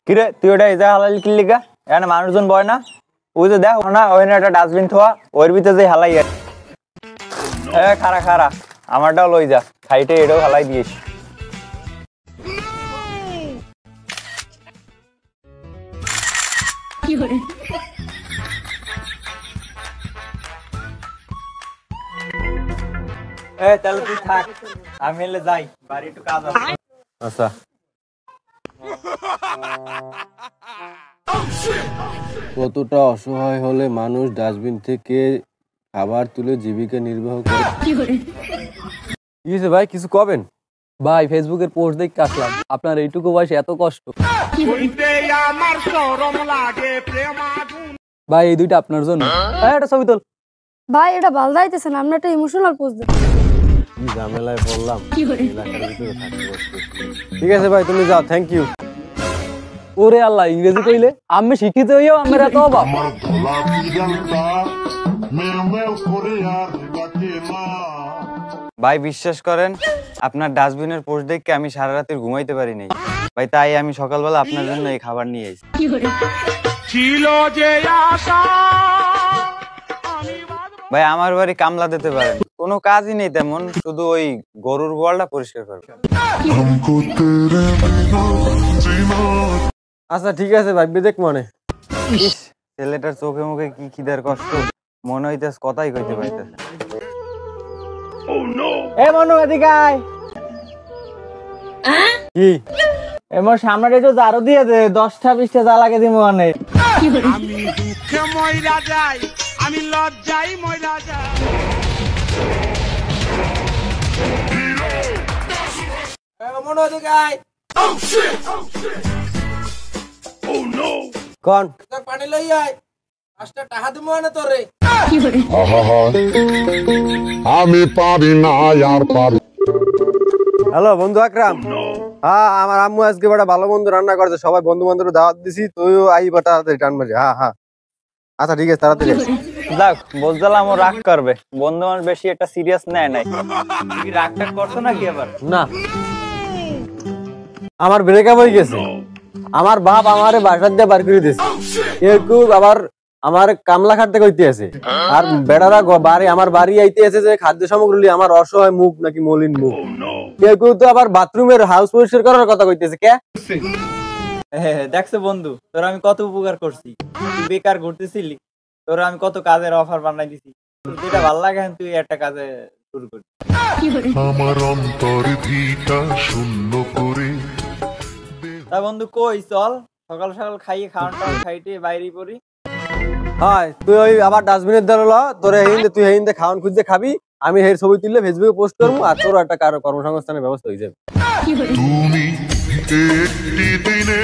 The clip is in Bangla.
কিরে তুই ওটা এই জায়গা হালাইলি কি লিগা? এখানে মানুষজন বয় না? ওই যে দেখ না ওখানে একটা ডাস্টবিন থোয়া, ওর ভিতরে যে হালাই খারা খারা আমারটাও লই যা, খাইটে এটাও হালাই দিয়েছ। তাহলে তুই থাক, আমি এলে যাই, বাড়ি একটু কাজ আছে। আচ্ছা কতটা অসহায় হলে মানুষ ডাস্টবিন থেকে খাবার তুলে জীবিকা নির্বাহ করে। কি হয়েছে ভাই, কিছু কবেন? ভাই ফেসবুকের পোস্ট দেখতে আসলাম, আপনার এইটুকু বয়সে এত কষ্ট। ভাই এই দুইটা আপনার জন্য। একটা ছবি তোল। ভাই এটা ভালো যাইতেছে না, আমরা একটা ইমোশনাল পোস্ট দেব। কি ঝামেলায় পড়লাম। ঠিক আছে ভাই, তুমি যাও, থ্যাংক ইউ। ওরে আল্লাহ, ইংরেজি কইলে আমি শিক্ষিত হইও আমরা তো অবাক। ভাই বিশ্বাস করেন, আপনার ডাস্টবিনের পোস্ট দেখে আমি সারা রাতের ঘুমাইতে পারি নাই ভাই, তাই আমি সকালবেলা আপনার জন্য এই খাবার নিয়ে এসেছি। ভাই আমার বাড়ি কামলা দিতে পারেন, কোনো কাজই নেই তেমন, শুধু ওই গরুর গোয়ালটা পরিষ্কার করবে। আচ্ছা ঠিক আছে ভাই, বেদেক মনে। ছেলেটার চোখে মুখে কি খিদার কষ্ট, মনে হইতেছে কথাই কইতে পারতেছে। এ মনু এদিকে আয়। কি এমন সামনে একটু ঝাড়ু দিয়ে দে, 10টা 20টা যা লাগে দিমু মানে। আমি দুঃখে মইরা যাই, আমি লজ্জায় মইরা যাই। মনু এদিকে আয়। কোন তোর পানি লই আয়, 5টা টাকা দিমু মানে তোরে। আমি পারি না আর পারি। হ্যালো বন্ধু আকরাম। হ্যাঁ আমার আম্মু আজকে বড় ভালো বন্ধু রান্না করছে, সবাই বন্ধু বান্ধব দাওয়াত দিছি, তুইও আইবা তাড়াতাড়ি টান মারি। হ্যাঁ হ্যাঁ আচ্ছা ঠিক আছে, তাড়াতাড়ি। যাক বুঝলাম ও রাগ করবে, বন্ধু মানুষ বেশি একটা সিরিয়াস নেয় নাই। কি রাগটা করছো নাকি আবার? না আমার ব্রেকআপ হয়ে গেছে, আমার বাপ আমারে বাসার দিয়ে বার করে দিয়েছে, একটু আবার আমার কামলা খাটতে কইতে আছে, আর বেড়ারা বাড়ি আমার বাড়ি আইতে আছে যে খাদ্য সামগ্রী আমার অসহায় মুখ নাকি মলিন মুখ, কেউ তো আবার বাথরুমের হাউস পরিষ্কার করার কথা কইতেছে। কে দেখছো বন্ধু, তোর আমি কত উপকার করছি, তুই বেকার ঘুরতেছিলি, তোর আমি কত কাজের অফার বানাই দিছি, যেটা ভালো লাগে তুই একটা কাজে শুরু করবি। আমার অন্তর ভিটা শূন্য করে। তা বন্ধু কই চল, সকাল সকাল খাইয়ে খাওয়াটা খাইতে বাইরে পড়ি। হয় তুই ওই আবার ডাস্টবিনের দ্বারা ল, তোর তুই হেইন্দে খাওয়ান খুঁজতে খাবি, আমি হের ছবি তুললে ফেসবুকে পোস্ট করবো, আর তোর একটা কারো কর্মসংস্থানের ব্যবস্থা হয়ে যাবে। তুমি একটি দিনে